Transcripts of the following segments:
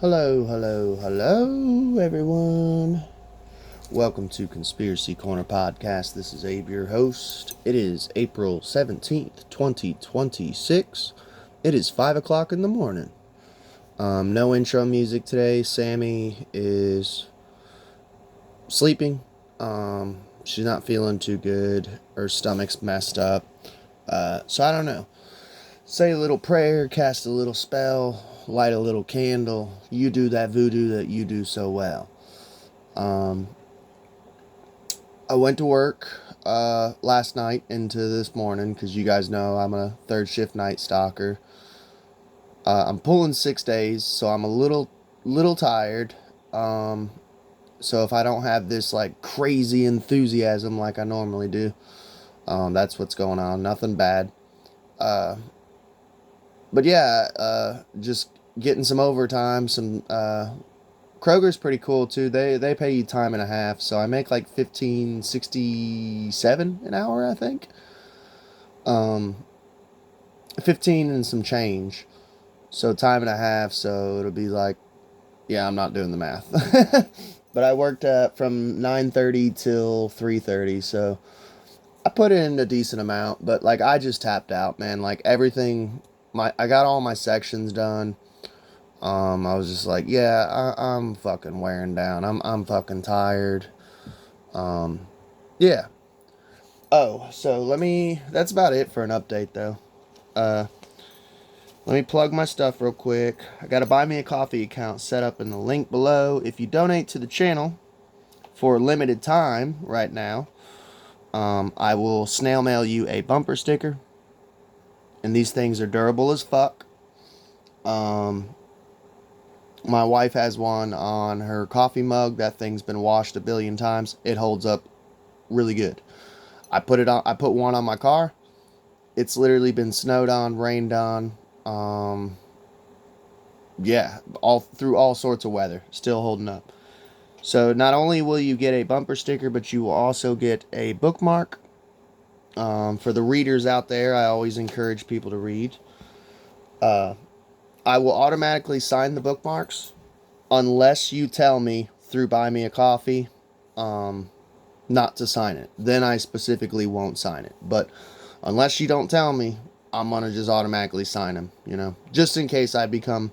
Hello, hello, hello, everyone. Welcome to Conspiracy Corner Podcast. This is Abe, your host. It is April 17th, 2026. It is 5 o'clock in the morning. No intro music today. Sammy is sleeping. She's not feeling too good. Her stomach's messed up. So I don't know. Say a little prayer, cast a little spell, light a little candle. You do that voodoo that you do so well. I went to work last night into this morning because you guys know I'm a third shift night stalker. I'm pulling 6 days, so I'm a little tired. So if I don't have this like crazy enthusiasm like I normally do, that's what's going on. Nothing bad. But yeah, just getting some overtime. Some Kroger's pretty cool too. They pay you time and a half, so I make like 15.67 an hour, I think. 15 and some change. So time and a half, so it'll be like, yeah, I'm not doing the math. But I worked from 9:30 till 3:30, so I put in a decent amount, but like I just tapped out, man. Like everything, I got all my sections done. I was just like, yeah, I'm fucking wearing down. I'm fucking tired. Yeah. Oh, so that's about it for an update though. Let me plug my stuff real quick. I got a Buy Me a Coffee account set up in the link below. If you donate to the channel for a limited time right now, I will snail mail you a bumper sticker. And these things are durable as fuck. My wife has one on her coffee mug. That thing's been washed a billion times. It holds up really good. I put one on my car. It's literally been snowed on, rained on. Yeah, all through all sorts of weather. Still holding up. So not only will you get a bumper sticker, but you will also get a bookmark. For the readers out there, I always encourage people to read. I will automatically sign the bookmarks unless you tell me through Buy Me a Coffee not to sign it. Then I specifically won't sign it. But unless you don't tell me, I'm going to just automatically sign them, just in case I become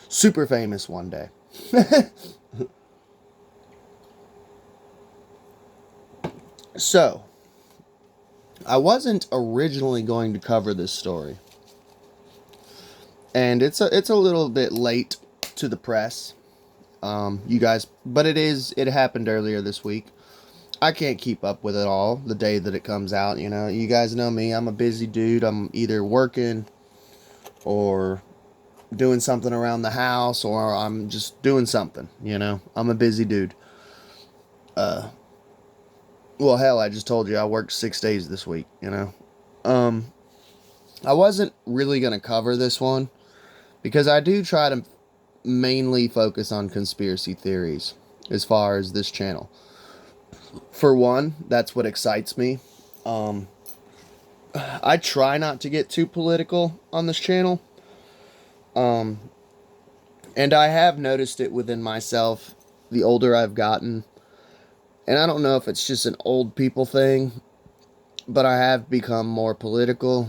super famous one day. So, I wasn't originally going to cover this story. And it's a little bit late to the press. You guys, but it happened earlier this week. I can't keep up with it all the day that it comes out, You guys know me. I'm a busy dude. I'm either working or doing something around the house, or I'm just doing something, I'm a busy dude. Well, hell, I just told you I worked 6 days this week, I wasn't really going to cover this one because I do try to mainly focus on conspiracy theories as far as this channel. For one, that's what excites me. I try not to get too political on this channel. And I have noticed it within myself the older I've gotten. And I don't know if it's just an old people thing, but I have become more political.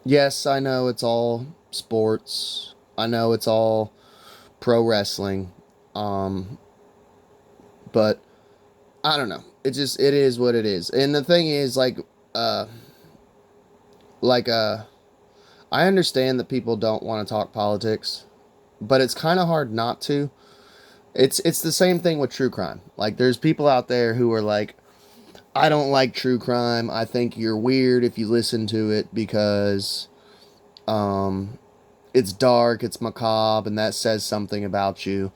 Yes, I know it's all sports. I know it's all pro wrestling. But I don't know. It is what it is. And the thing is, I understand that people don't want to talk politics, but it's kind of hard not to. It's the same thing with true crime. Like, there's people out there who are like, I don't like true crime. I think you're weird if you listen to it because it's dark, it's macabre, and that says something about you.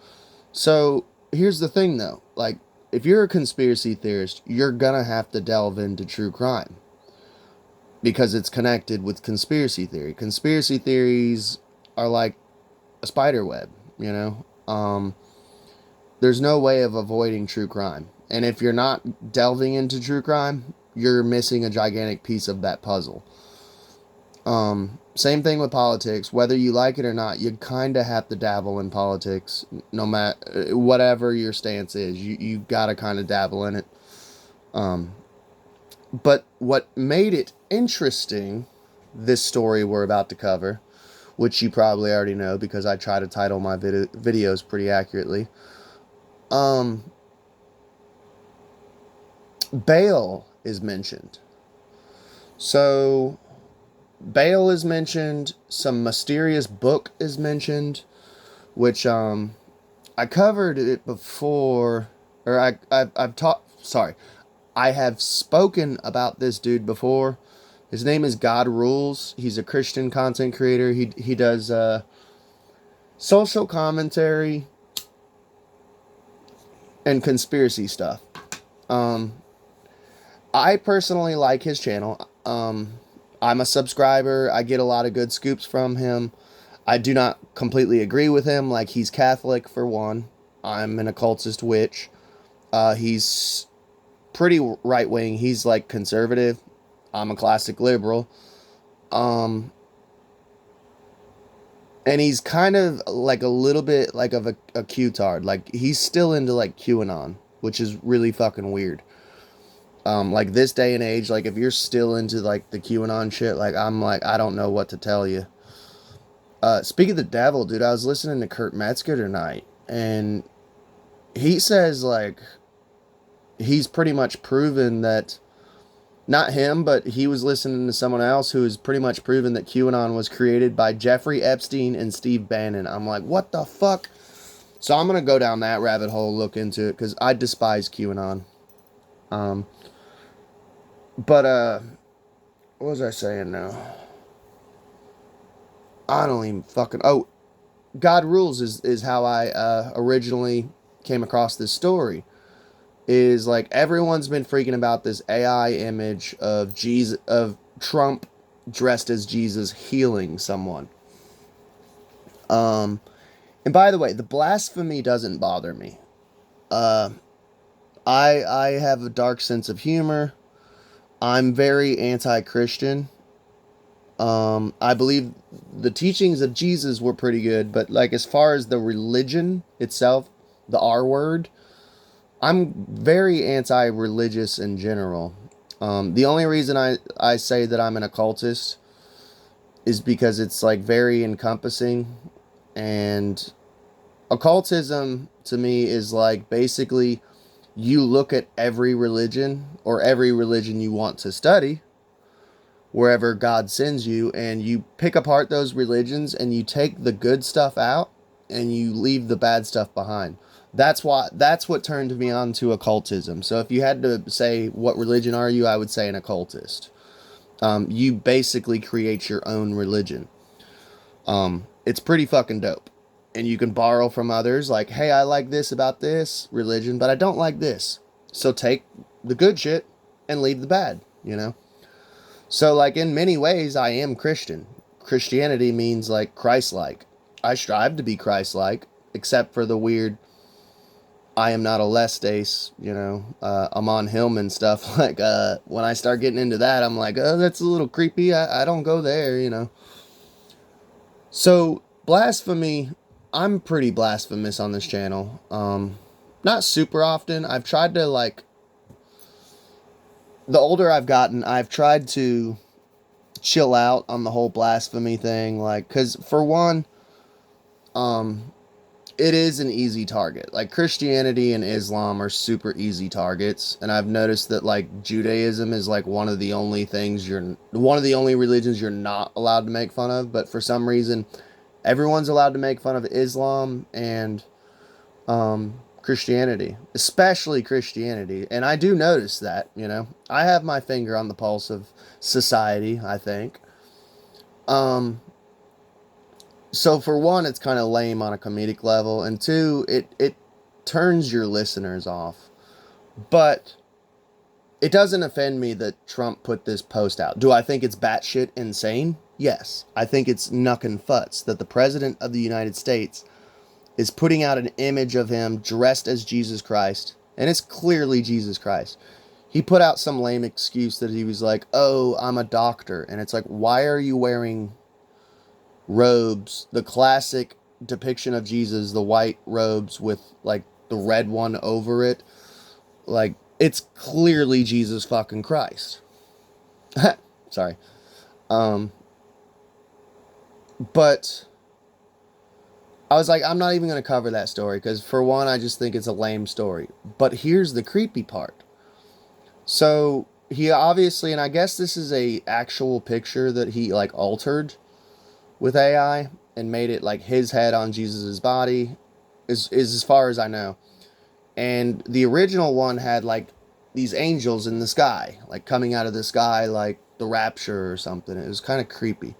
So here's the thing, though. Like, if you're a conspiracy theorist, you're gonna have to delve into true crime because it's connected with conspiracy theory. Conspiracy theories are like a spider web, There's no way of avoiding true crime. And if you're not delving into true crime, you're missing a gigantic piece of that puzzle. Same thing with politics. Whether you like it or not, you kind of have to dabble in politics, no matter whatever your stance is. You gotta kind of dabble in it. But what made it interesting, this story we're about to cover, which you probably already know because I try to title my videos pretty accurately. Baal is mentioned. So Baal is mentioned. Some mysterious book is mentioned, which I covered it before, or I've taught. Sorry, I have spoken about this dude before. His name is God Rules. He's a Christian content creator. He does social commentary and conspiracy stuff. I personally like his channel. I'm a subscriber. I get a lot of good scoops from him. I do not completely agree with him. Like, he's Catholic, for one. I'm an occultist witch. He's pretty right-wing. He's, like, conservative. I'm a classic liberal. And he's kind of, like, a little bit, like, of a Q-tard. Like, he's still into, like, QAnon, which is really fucking weird. Like, this day and age, like, if you're still into, like, the QAnon shit, like, I'm like, I don't know what to tell you. Speaking of the devil, dude, I was listening to Kurt Metzger tonight, and he says, like, he's pretty much proven that, not him, but he was listening to someone else who has pretty much proven that QAnon was created by Jeffrey Epstein and Steve Bannon. I'm like, what the fuck? So I'm going to go down that rabbit hole, look into it, because I despise QAnon. But, what was I saying now? I don't even fucking... Oh, God Rules is how I originally came across this story. Is like, everyone's been freaking about this AI image of Jesus, of Trump dressed as Jesus healing someone. And by the way, the blasphemy doesn't bother me. I have a dark sense of humor. I'm very anti-Christian. I believe the teachings of Jesus were pretty good, but, like, as far as the religion itself, the R word, I'm very anti-religious in general. The only reason I say that I'm an occultist is because it's, like, very encompassing, and occultism to me is, like, basically you look at every religion, or every religion you want to study, wherever God sends you, and you pick apart those religions and you take the good stuff out and you leave the bad stuff behind. That's what turned me on to occultism. So if you had to say, what religion are you, I would say an occultist. You basically create your own religion. It's pretty fucking dope. And you can borrow from others, like, hey, I like this about this religion, but I don't like this. So take the good shit and leave the bad, you know? So, like, in many ways, I am Christian. Christianity means, like, Christ-like. I strive to be Christ-like, except for the weird, I am not a Lestage, you know, Amon Hillman stuff. Like, when I start getting into that, I'm like, oh, that's a little creepy. I don't go there, you know. So, blasphemy, I'm pretty blasphemous on this channel. Not super often. I've tried to, like, the older I've gotten, I've tried to chill out on the whole blasphemy thing. Like, because for one, it is an easy target. Like, Christianity and Islam are super easy targets. And I've noticed that, like, Judaism is, like, one of the only religions you're not allowed to make fun of. But for some reason, everyone's allowed to make fun of Islam and Christianity, especially Christianity. And I do notice that, you know, I have my finger on the pulse of society, I think. So for one, it's kind of lame on a comedic level, and two, it turns your listeners off. But it doesn't offend me that Trump put this post out. Do I think it's batshit insane? Yes. I think it's knuckin' futz that the President of the United States is putting out an image of him dressed as Jesus Christ, and it's clearly Jesus Christ. He put out some lame excuse that he was like, oh, I'm a doctor. And it's like, why are you wearing robes, the classic depiction of Jesus, the white robes with like the red one over it. Like, it's clearly Jesus fucking Christ. Sorry. But I was like, I'm not even going to cover that story because, for one, I just think it's a lame story. But here's the creepy part. So he obviously, and I guess this is a actual picture that he like altered with AI and made it like his head on Jesus's body, is as far as I know. And the original one had like these angels in the sky, like coming out of the sky, like the rapture or something. It was kind of creepy.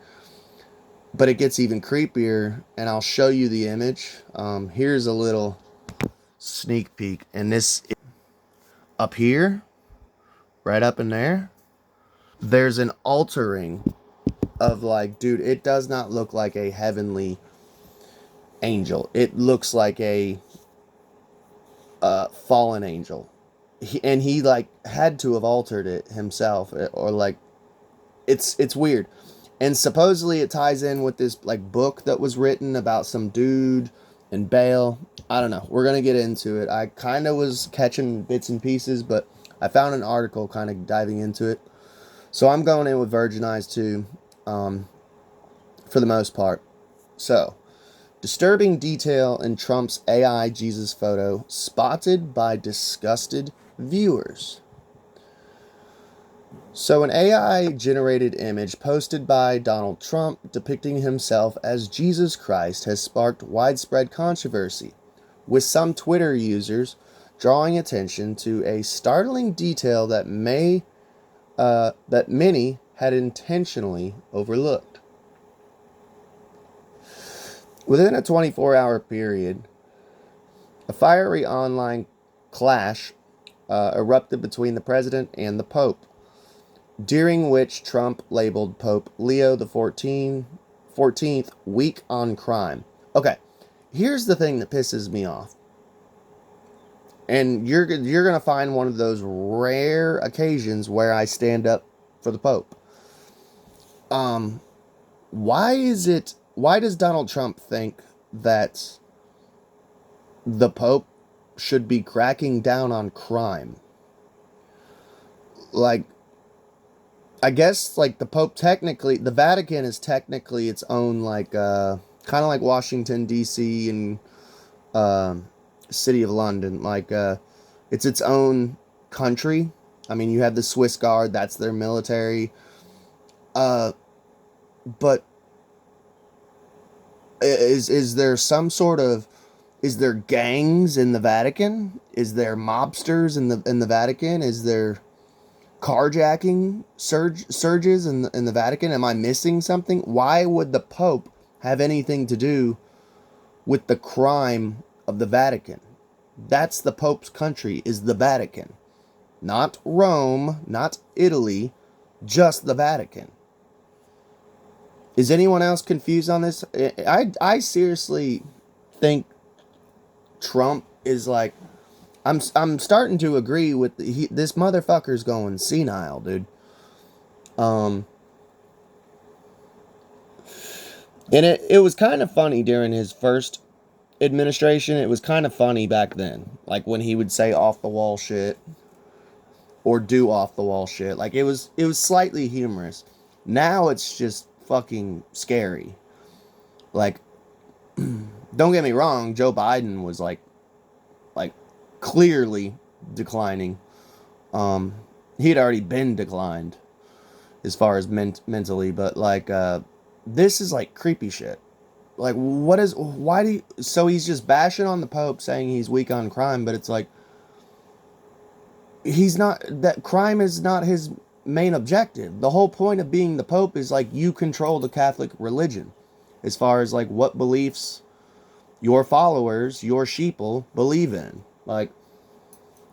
But it gets even creepier, and I'll show you the image. Here's a little sneak peek, and this up here, right up in there, there's an altering of like, dude, it does not look like a heavenly angel. It looks like a fallen angel. He like had to have altered it himself, or like, it's weird. And supposedly it ties in with this like book that was written about some dude and Baal. I don't know. We're going to get into it. I kind of was catching bits and pieces, but I found an article kind of diving into it. So I'm going in with virgin eyes too, for the most part. So, disturbing detail in Trump's AI Jesus photo spotted by disgusted viewers. So, an AI-generated image posted by Donald Trump depicting himself as Jesus Christ has sparked widespread controversy, with some Twitter users drawing attention to a startling detail that many had intentionally overlooked. Within a 24-hour period, a fiery online clash erupted between the president and the Pope, during which Trump labeled Pope Leo the 14th weak on crime. Okay, here's the thing that pisses me off. And you're going to find one of those rare occasions where I stand up for the Pope. Why does Donald Trump think that the Pope should be cracking down on crime? Like, I guess, like, the Pope technically, the Vatican is technically its own, like, kind of like Washington, D.C. and City of London. Like, it's its own country. I mean, you have the Swiss Guard, that's their military. But is there some sort of, is there gangs in the Vatican? Is there mobsters in the Vatican? Is there carjacking surges in the Vatican? Am I missing something? Why would the Pope have anything to do with the crime of the Vatican? That's the Pope's country, is the Vatican. Not Rome, not Italy, just the Vatican. Is anyone else confused on this? I seriously think Trump is like, I'm starting to agree with this motherfucker's going senile, dude. And it was kind of funny during his first administration. It was kind of funny back then, like when he would say off the wall shit or do off the wall shit. Like, it was slightly humorous. Now it's just fucking scary. Like, don't get me wrong, Joe Biden was like clearly declining. He had already been declined as far as mentally, but like, this is like creepy shit. Like, so he's just bashing on the Pope, saying he's weak on crime, but it's like, that crime is not his main objective. The whole point of being the Pope is like, you control the Catholic religion as far as like what beliefs your followers, your sheeple, believe in. Like,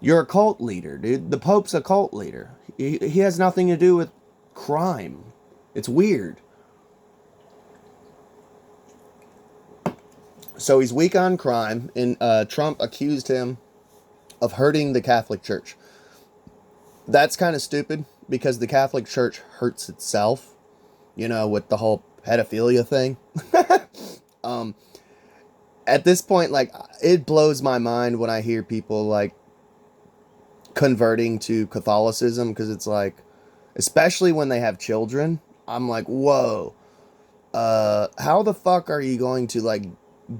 you're a cult leader, dude. The Pope's a cult leader. He has nothing to do with crime. It's weird. So he's weak on crime, and Trump accused him of hurting the Catholic Church. That's kind of stupid, because the Catholic Church hurts itself, with the whole pedophilia thing. um, at this point, like, it blows my mind when I hear people, like, converting to Catholicism, because it's like, especially when they have children, I'm like, whoa, how the fuck are you going to, like,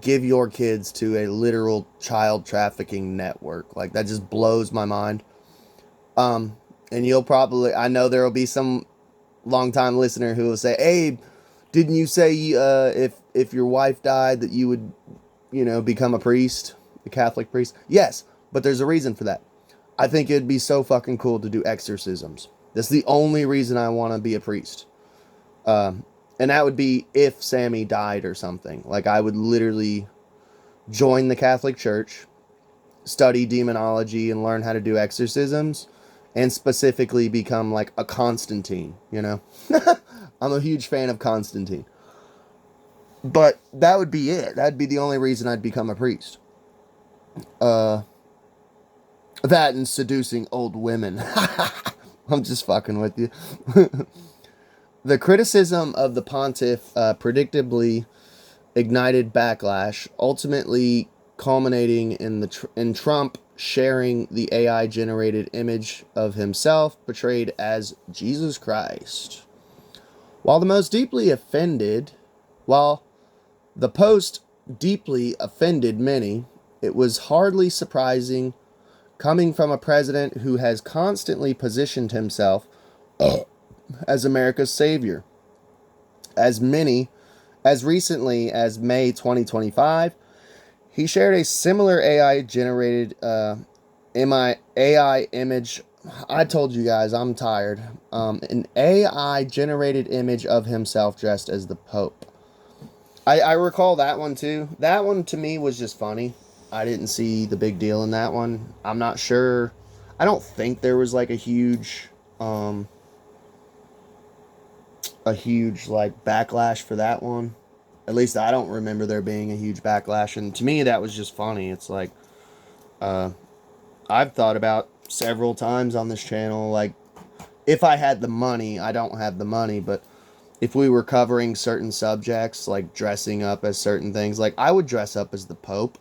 give your kids to a literal child trafficking network? Like, that just blows my mind. And you'll probably, I know there will be some longtime listener who will say, hey, didn't you say if your wife died that you would, become a priest, a Catholic priest? Yes, but there's a reason for that. I think it'd be so fucking cool to do exorcisms. That's the only reason I want to be a priest. And that would be if Sammy died or something. Like, I would literally join the Catholic Church, study demonology, and learn how to do exorcisms, and specifically become like a Constantine, I'm a huge fan of Constantine. But that would be it. That'd be the only reason I'd become a priest. That and seducing old women. I'm just fucking with you. The criticism of the pontiff predictably ignited backlash, ultimately culminating in Trump sharing the AI-generated image of himself portrayed as Jesus Christ. While the post deeply offended many, it was hardly surprising coming from a president who has constantly positioned himself as America's savior. As recently as May 2025, he shared a similar AI-generated AI image. I told you guys, I'm tired. An AI-generated image of himself dressed as the Pope. I recall that one too. That one to me was just funny. I didn't see the big deal in that one. I'm not sure. I don't think there was like a huge like backlash for that one. At least I don't remember there being a huge backlash. And to me, that was just funny. It's like, I've thought about several times on this channel, like, if I had the money, I don't have the money, but if we were covering certain subjects, like dressing up as certain things, like, I would dress up as the Pope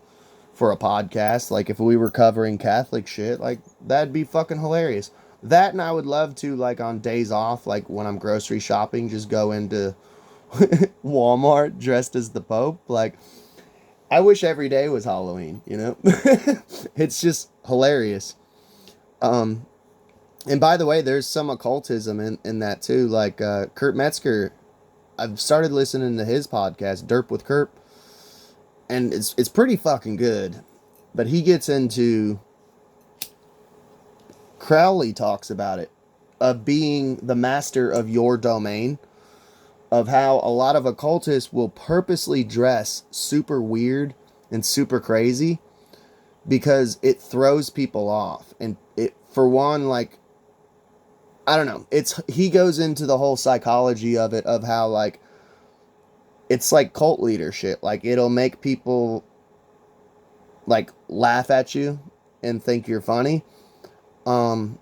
for a podcast. Like, if we were covering Catholic shit, like, that'd be fucking hilarious. That, and I would love to, like, on days off, like when I'm grocery shopping, just go into Walmart dressed as the Pope. Like, I wish every day was Halloween, It's just hilarious. And by the way, there's some occultism in that too. Like, Kurt Metzger, I've started listening to his podcast, Derp with Kurt, and it's pretty fucking good. But he gets into, Crowley talks about it, of being the master of your domain, of how a lot of occultists will purposely dress super weird and super crazy because it throws people off. And it, for one, like, I don't know, he goes into the whole psychology of it, of how, like, it's like cult leader shit. Like, it'll make people, like, laugh at you and think you're funny. And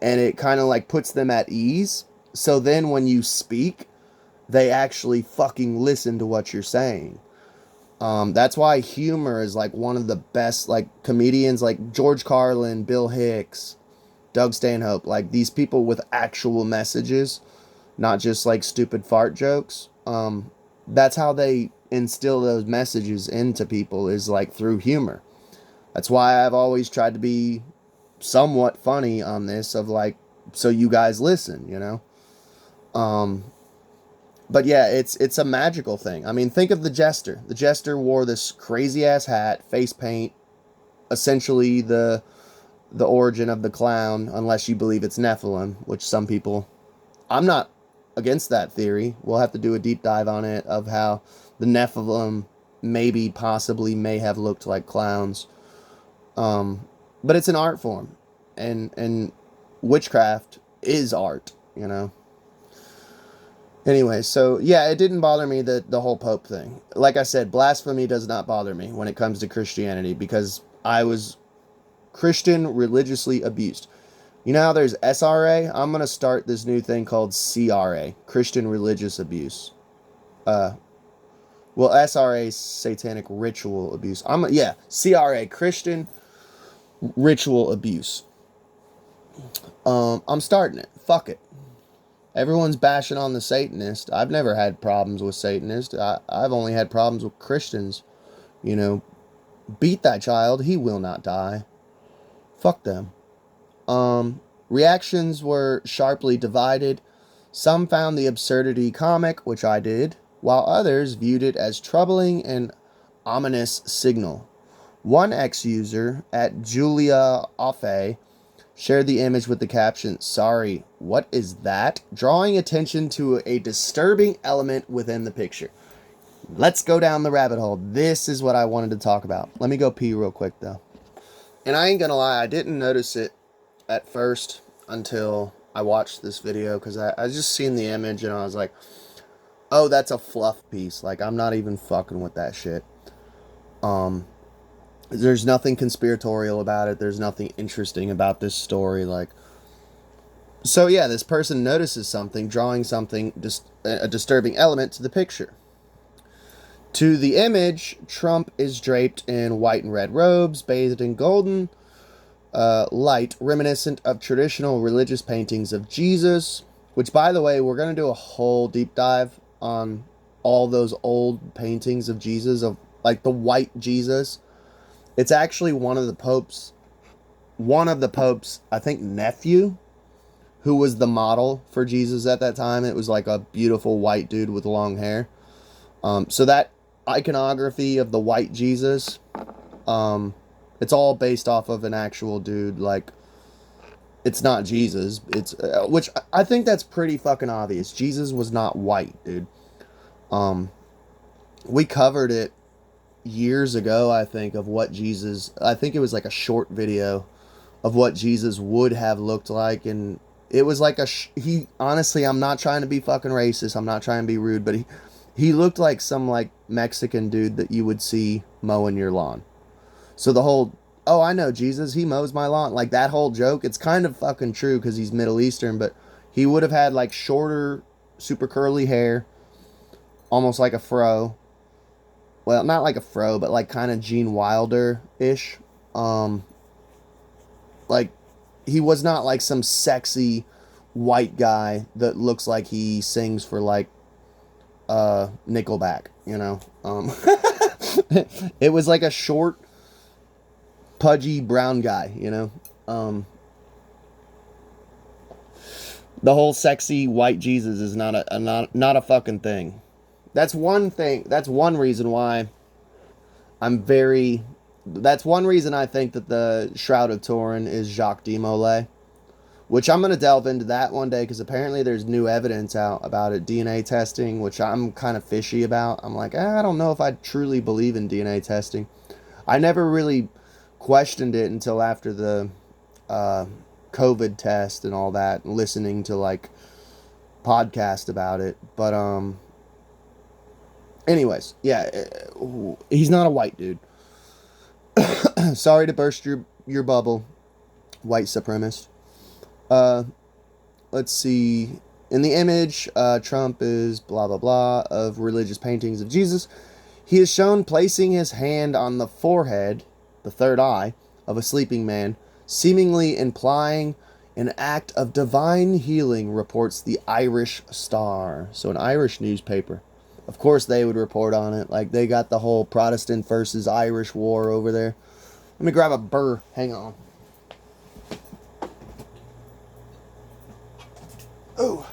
it kind of, like, puts them at ease. So then when you speak, they actually fucking listen to what you're saying. That's why humor is, like, one of the best, like, comedians, like George Carlin, Bill Hicks, Doug Stanhope, like, these people with actual messages, not just, like, stupid fart jokes. That's how they instill those messages into people, is, like, through humor. That's why I've always tried to be somewhat funny on this, of, like, so you guys listen, But yeah, it's a magical thing. I mean, think of the Jester. The Jester wore this crazy ass hat, face paint, essentially the origin of the clown, unless you believe it's Nephilim, which some people, I'm not against that theory. We'll have to do a deep dive on it, of how the Nephilim possibly may have looked like clowns. But it's an art form, and witchcraft is art, Anyway, so yeah, it didn't bother me, the whole Pope thing. Like I said, blasphemy does not bother me when it comes to Christianity, because I was Christian religiously abused. You know how there's SRA? I'm going to start this new thing called CRA, Christian Religious Abuse. Well, SRA, Satanic Ritual Abuse. CRA, Christian Ritual Abuse. I'm starting it. Fuck it. Everyone's bashing on the Satanist. I've never had problems with Satanists. I've only had problems with Christians. You know, beat that child. He will not die. Fuck them. Reactions were sharply divided. Some found the absurdity comic, which I did, while others viewed it as troubling and ominous signal. One ex-user at Julia Offe shared the image with the caption, "Sorry, what is that?" drawing attention to a disturbing element within the picture. Let's go down the rabbit hole. This is what I wanted to talk about. Let me go pee real quick, though. And I ain't gonna lie, I didn't notice it at first until I watched this video, because I just seen the image and I was like, oh, that's a fluff piece. Like, I'm not even fucking with that shit. There's nothing conspiratorial about it. There's nothing interesting about this story. Like, so yeah, this person notices something, drawing something, just a disturbing element to the picture. To the image, Trump is draped in white and red robes, bathed in golden light, reminiscent of traditional religious paintings of Jesus, which, by the way, we're going to do a whole deep dive on all those old paintings of Jesus, of like the white Jesus. It's actually one of the Pope's, I think, nephew, who was the model for Jesus at that time. It was like a beautiful white dude with long hair. So that iconography of the white Jesus, it's all based off of an actual dude. Like, it's not Jesus. It's which I think that's pretty fucking obvious. Jesus was not white, dude. We covered it years ago, I think, of what Jesus, I think it was like a short video of what Jesus would have looked like, and it was like he, honestly, I'm not trying to be fucking racist, I'm not trying to be rude, but he looked like some like Mexican dude that you would see mowing your lawn. So the whole, oh, I know Jesus, he mows my lawn, like that whole joke, it's kind of fucking true because he's Middle Eastern, but he would have had like shorter, super curly hair, almost like a fro. Well, not like a fro, but like kind of Gene Wilder-ish. Like, he was not like some sexy white guy that looks like he sings for like Nickelback, you know. It was like a short, pudgy brown guy, you know. The whole sexy white Jesus is not a fucking thing. That's one thing. That's one reason why that's one reason I think that the Shroud of Turin is Jacques de Molay, which I'm going to delve into that one day, because apparently there's new evidence out about it, DNA testing, which I'm kind of fishy about. I'm like, I don't know if I truly believe in DNA testing. I never really questioned it until after the COVID test and all that, and listening to like podcast about it. But anyways, yeah, he's not a white dude. Sorry to burst your bubble, white supremacist. Let's see. In the image, Trump is blah blah blah of religious paintings of Jesus. He is shown placing his hand on the forehead, the third eye, of a sleeping man, seemingly implying an act of divine healing, reports the Irish Star. So an Irish newspaper. Of course they would report on it. Like, they got the whole Protestant versus Irish war over there. Let me grab a burr. Hang on. Oh.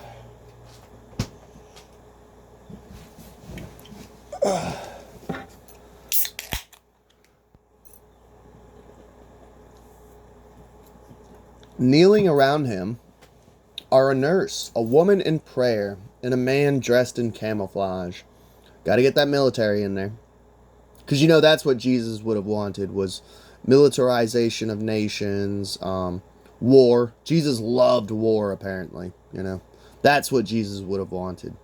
Kneeling around him are a nurse, a woman in prayer, and a man dressed in camouflage. Got to get that military in there. Because, you know, that's what Jesus would have wanted, was militarization of nations, war. Jesus loved war, apparently, you know. That's what Jesus would have wanted.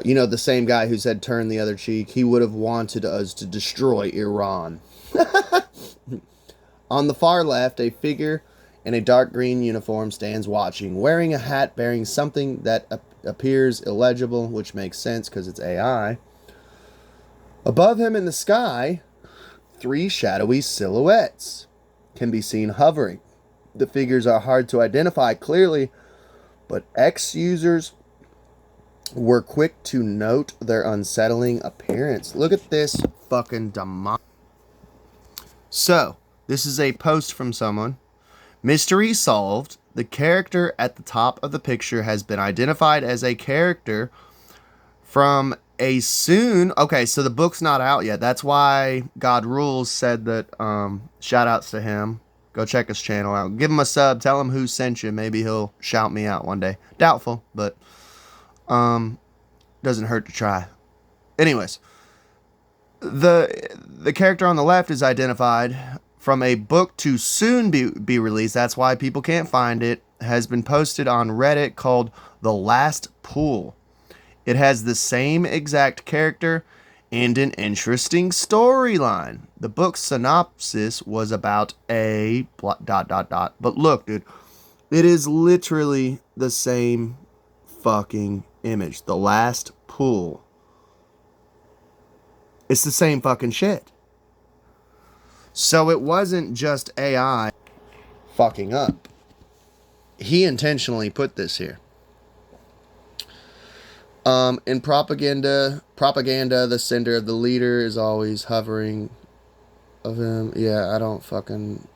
You know, the same guy who said turn the other cheek, he would have wanted us to destroy Iran. On the far left, a figure in a dark green uniform stands watching, wearing a hat bearing something that appears illegible, which makes sense because it's AI. Above him in the sky, 3 shadowy silhouettes can be seen hovering. The figures are hard to identify clearly, but X-users were quick to note their unsettling appearance. Look at this fucking demon. So, this is a post from someone. Mystery solved. The character at the top of the picture has been identified as a character from a soon... Okay, so the book's not out yet. That's why God Rules said that, shout outs to him. Go check his channel out. Give him a sub. Tell him who sent you. Maybe he'll shout me out one day. Doubtful, but doesn't hurt to try. Anyways, the character on the left is identified from a book to soon be released. That's why people can't find it. Has been posted on Reddit called The Last Pool. It has the same exact character and an interesting storyline. The book's synopsis was about a ... But look, dude, it is literally the same fucking image. The Last Pool. It's the same fucking shit. So it wasn't just AI fucking up. He intentionally put this here. In propaganda, the center of the leader is always hovering of him. Yeah, I don't fucking...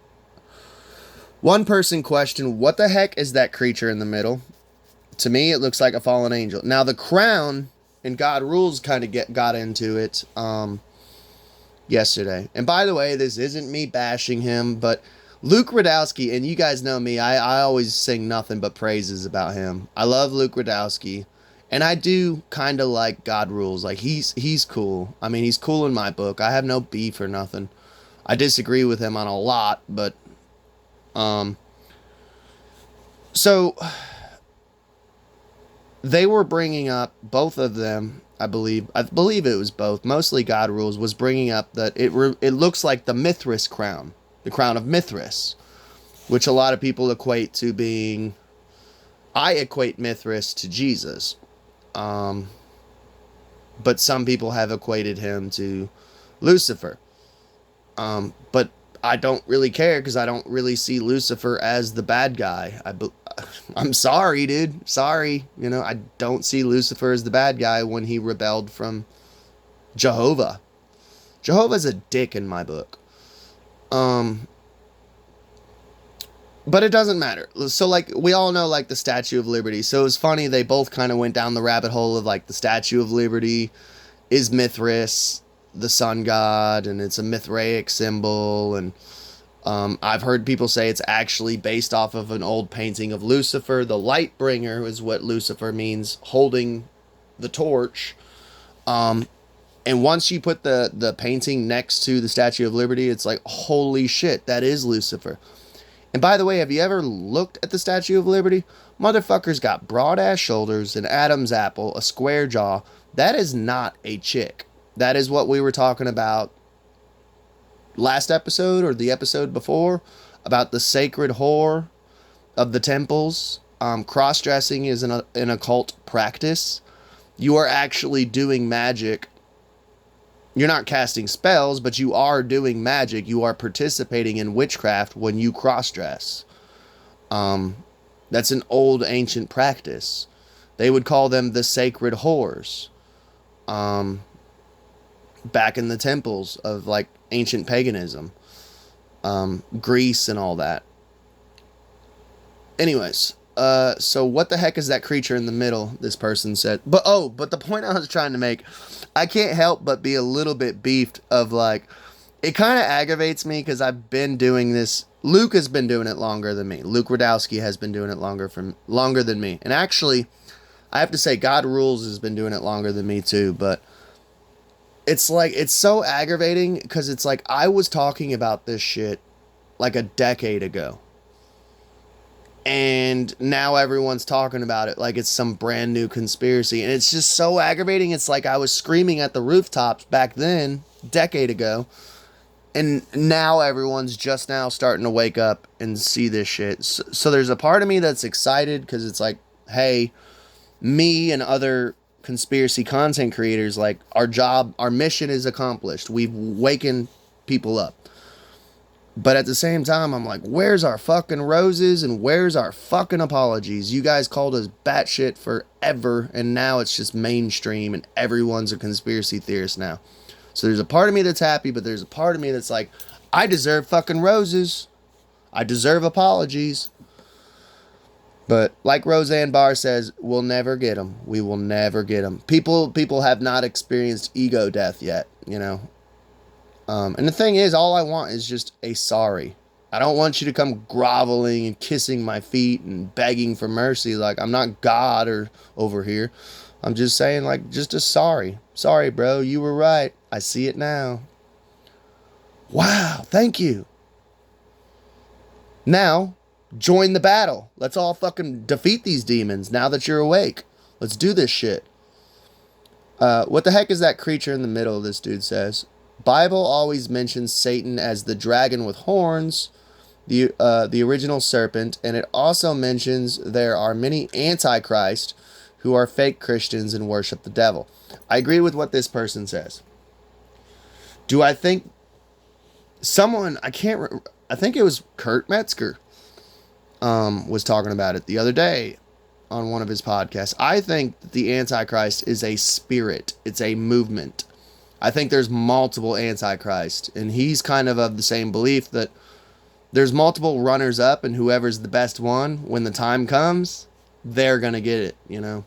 One person questioned, what the heck is that creature in the middle? To me, it looks like a fallen angel. Now, the crown and God Rules kind of got into it yesterday. And by the way, this isn't me bashing him, but Luke Radowski, and you guys know me, I always sing nothing but praises about him. I love Luke Radowski. And I do kind of like God Rules. Like, he's cool. I mean, he's cool in my book. I have no beef or nothing. I disagree with him on a lot, but... So, they were bringing up, both of them, I believe it was both, mostly God Rules, was bringing up that it looks like the Mithras crown. The crown of Mithras. Which a lot of people equate to being... I equate Mithras to Jesus. But some people have equated him to Lucifer. But I don't really care because I don't really see Lucifer as the bad guy. I'm sorry, dude. Sorry. You know, I don't see Lucifer as the bad guy when he rebelled from Jehovah. Jehovah's a dick in my book. But it doesn't matter. So, like, we all know, like, the Statue of Liberty. So, it's funny, they both kind of went down the rabbit hole of, like, the Statue of Liberty is Mithras, the sun god, and it's a Mithraic symbol. And I've heard people say it's actually based off of an old painting of Lucifer. The light bringer is what Lucifer means, holding the torch. And once you put the painting next to the Statue of Liberty, it's like, holy shit, that is Lucifer. And by the way, have you ever looked at the Statue of Liberty? Motherfucker's got broad-ass shoulders, an Adam's apple, a square jaw. That is not a chick. That is what we were talking about last episode, or the episode before, about the sacred whore of the temples. Cross-dressing is an occult practice. You are actually doing magic. You're not casting spells, but you are doing magic. You are participating in witchcraft when you cross-dress. That's an old ancient practice. They would call them the sacred whores. Back in the temples of, like, ancient paganism. Greece and all that. Anyways, so what the heck is that creature in the middle, this person said. But the point I was trying to make, I can't help but be a little bit beefed of, like, it kind of aggravates me because I've been doing this. Luke has been doing it longer than me. Luke Radowski has been doing it longer than me. And actually, I have to say, God Rules has been doing it longer than me too. But it's like, it's so aggravating because it's like, I was talking about this shit like a decade ago. And now everyone's talking about it like it's some brand new conspiracy. And it's just so aggravating. It's like I was screaming at the rooftops back then, a decade ago. And now everyone's just now starting to wake up and see this shit. So there's a part of me that's excited because it's like, hey, me and other conspiracy content creators, like, our mission is accomplished. We've wakened people up. But at the same time, I'm like, where's our fucking roses and where's our fucking apologies? You guys called us batshit forever, and now it's just mainstream and everyone's a conspiracy theorist now. So there's a part of me that's happy, but there's a part of me that's like, I deserve fucking roses. I deserve apologies. But like Roseanne Barr says, we'll never get them. We will never get them. People have not experienced ego death yet, you know. And the thing is, all I want is just a sorry. I don't want you to come groveling and kissing my feet and begging for mercy. Like, I'm not God or over here. I'm just saying, like, just a sorry. Sorry, bro. You were right. I see it now. Wow. Thank you. Now, join the battle. Let's all fucking defeat these demons now that you're awake. Let's do this shit. What the heck is that creature in the middle, this dude says? Bible always mentions Satan as the dragon with horns, the original serpent, and it also mentions there are many antichrist who are fake Christians and worship the devil. I agree with what this person says. Do I think someone, I think it was Kurt Metzger, was talking about it the other day on one of his podcasts. I think that the Antichrist is a spirit. It's a movement. I think there's multiple Antichrist, and he's kind of the same belief that there's multiple runners up, and whoever's the best one, when the time comes, they're going to get it, you know.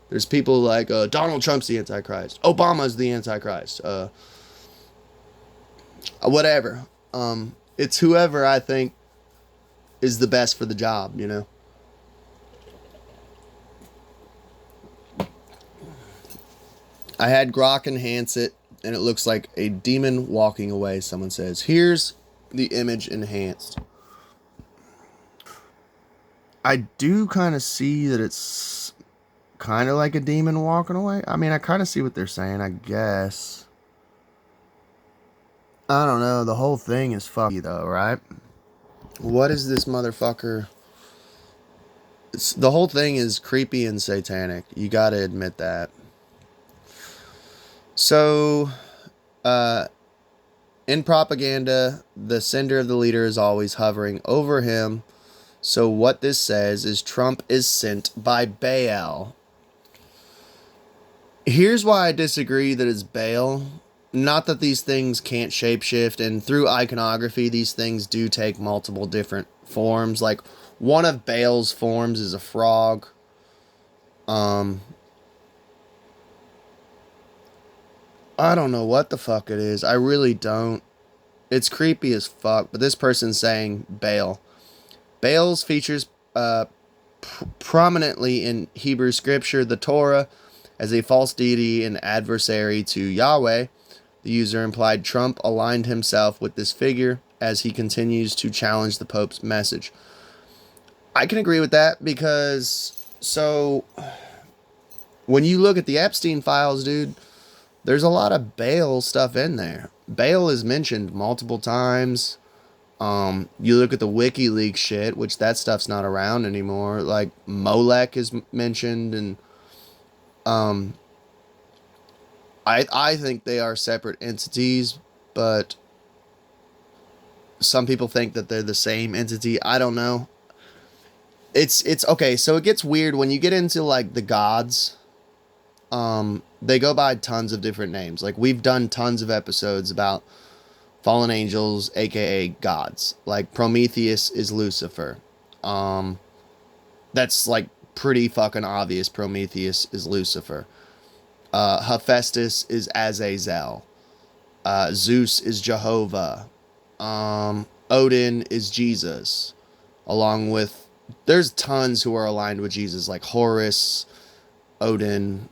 There's people like Donald Trump's the Antichrist. Obama's the Antichrist. Whatever. It's whoever I think is the best for the job, you know. I had Grok enhance it, and it looks like a demon walking away, someone says. Here's the image enhanced. I do kind of see that it's kind of like a demon walking away. I mean, I kind of see what they're saying, I guess. I don't know. The whole thing is fucky, though, right? What is this motherfucker? The whole thing is creepy and satanic. You gotta admit that. So, in propaganda, the sender of the leader is always hovering over him. So what this says is Trump is sent by Baal. Here's why I disagree that it's Baal. Not that these things can't shapeshift, and through iconography, these things do take multiple different forms. Like, one of Baal's forms is a frog. I don't know what the fuck it is. I really don't. It's creepy as fuck, but this person's saying Baal. Baal's features prominently in Hebrew scripture, the Torah, as a false deity and adversary to Yahweh. The user implied Trump aligned himself with this figure as he continues to challenge the Pope's message. I can agree with that because, so, when you look at the Epstein files, dude, there's a lot of Baal stuff in there. Baal is mentioned multiple times. You look at the WikiLeaks shit, which that stuff's not around anymore. Like, Molech is mentioned, and I think they are separate entities, but some people think that they're the same entity. I don't know. It's okay, so it gets weird when you get into, like, the gods. They go by tons of different names. Like, we've done tons of episodes about fallen angels, aka gods. Like, Prometheus is Lucifer. That's, like, pretty fucking obvious. Prometheus is Lucifer. Hephaestus is Azazel. Zeus is Jehovah. Odin is Jesus. Along with, there's tons who are aligned with Jesus, like Horus, Odin.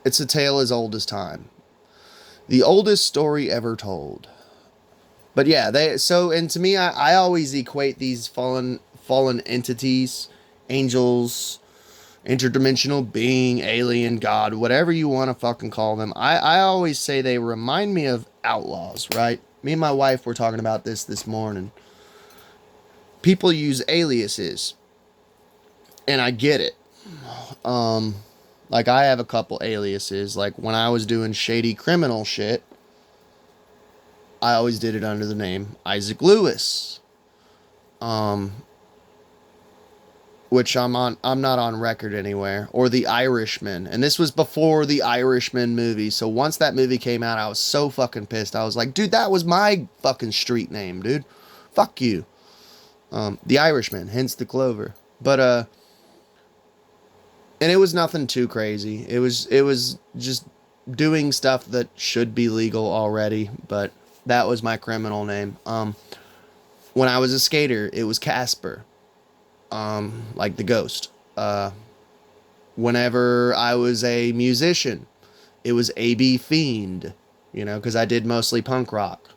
It's a tale as old as time. The oldest story ever told. But yeah, and to me, I always equate these fallen entities, angels, interdimensional being, alien, God, whatever you want to fucking call them. I always say they remind me of outlaws, right? Me and my wife were talking about this morning. People use aliases, and I get it. Like I have a couple aliases. Like when I was doing shady criminal shit, I always did it under the name Isaac Lewis. Which I'm not on record anywhere, or The Irishman. And this was before the Irishman movie. So once that movie came out, I was so fucking pissed. I was like, dude, that was my fucking street name, dude. Fuck you. The Irishman, hence the clover. But and it was nothing too crazy. It was just doing stuff that should be legal already, but that was my criminal name. When I was a skater, it was Casper. Like the ghost. Whenever I was a musician, it was AB Fiend, you know, because I did mostly punk rock.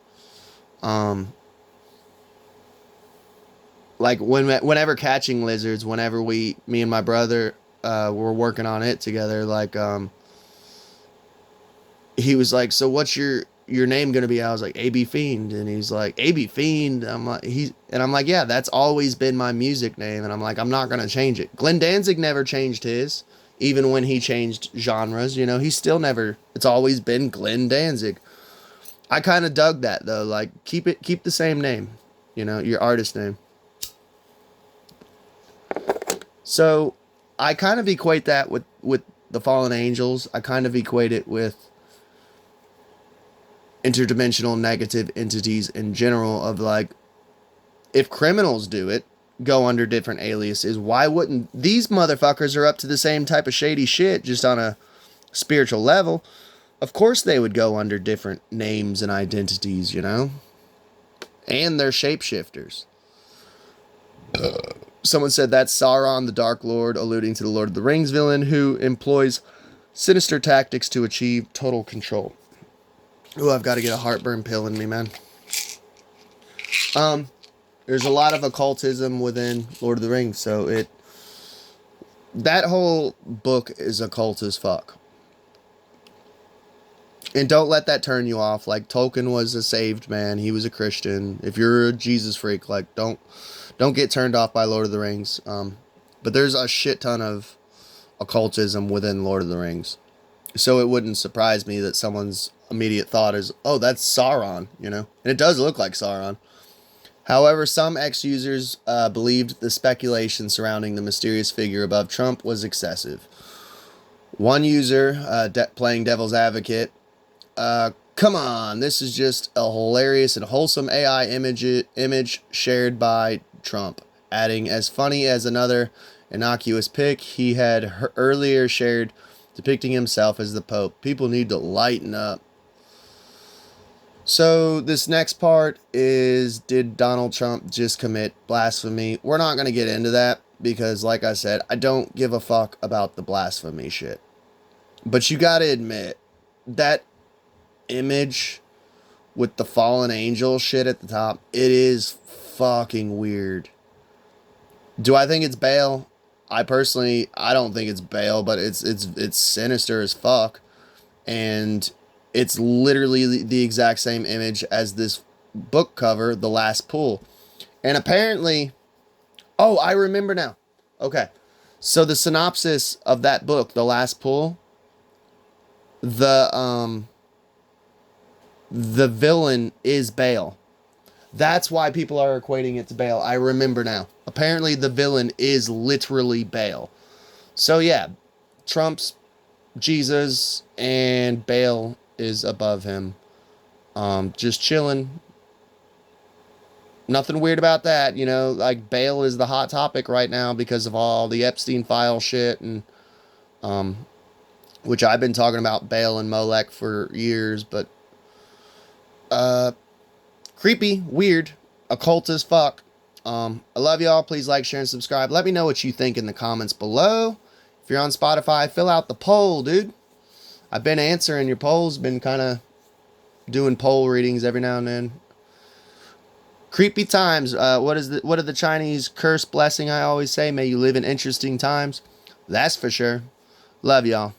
Like whenever Catching Lizards, whenever me and my brother were working on it together, like he was like, so what's your name gonna be? I was like, AB Fiend, and he's like, AB Fiend. I'm like, yeah, that's always been my music name, and I'm like, I'm not gonna change it. Glenn Danzig never changed his, even when he changed genres, you know, he still never. It's always been Glenn Danzig. I kind of dug that though, like keep the same name, you know, your artist name. So I kind of equate that with the fallen angels. I kind of equate it with interdimensional negative entities in general, of like, if criminals do it, go under different aliases, why wouldn't these motherfuckers are up to the same type of shady shit, just on a spiritual level? Of course they would go under different names and identities, you know? And they're shapeshifters. Someone said that's Sauron the Dark Lord, alluding to the Lord of the Rings villain who employs sinister tactics to achieve total control. Oh, I've got to get a heartburn pill in me, man. There's a lot of occultism within Lord of the Rings, so that whole book is occult as fuck. And don't let that turn you off. Like, Tolkien was a saved man. He was a Christian. If you're a Jesus freak, like, don't get turned off by Lord of the Rings. But there's a shit ton of occultism within Lord of the Rings. So it wouldn't surprise me that someone's immediate thought is, oh, that's Sauron, you know? And it does look like Sauron. However, some ex-users believed the speculation surrounding the mysterious figure above Trump was excessive. One user, playing devil's advocate, come on, this is just a hilarious and wholesome AI image shared by Trump, adding, as funny as another innocuous pic he had earlier shared depicting himself as the Pope. People need to lighten up. So this next part is, did Donald Trump just commit blasphemy? We're not going to get into that because, like I said, I don't give a fuck about the blasphemy shit. But you got to admit, that image with the fallen angel shit at the top, it is fucking weird. Do I think it's Baal? I don't think it's Baal, but it's sinister as fuck. And it's literally the exact same image as this book cover, The Last Pull. And apparently, oh, I remember now. Okay. So the synopsis of that book, The Last Pull, the villain is Baal. That's why people are equating it to Baal. I remember now. Apparently the villain is literally Baal. So yeah, Trump's Jesus and Baal is above him. Just chilling. Nothing weird about that, you know, like Baal is the hot topic right now because of all the Epstein file shit, and which I've been talking about Baal and Molech for years, but creepy, weird, occult as fuck. I love y'all. Please like, share, and subscribe. Let me know what you think in the comments below. If you're on Spotify, fill out the poll, dude. I've been answering your polls, been kind of doing poll readings every now and then. Creepy times. What did the Chinese curse blessing I always say? May you live in interesting times. That's for sure. Love y'all.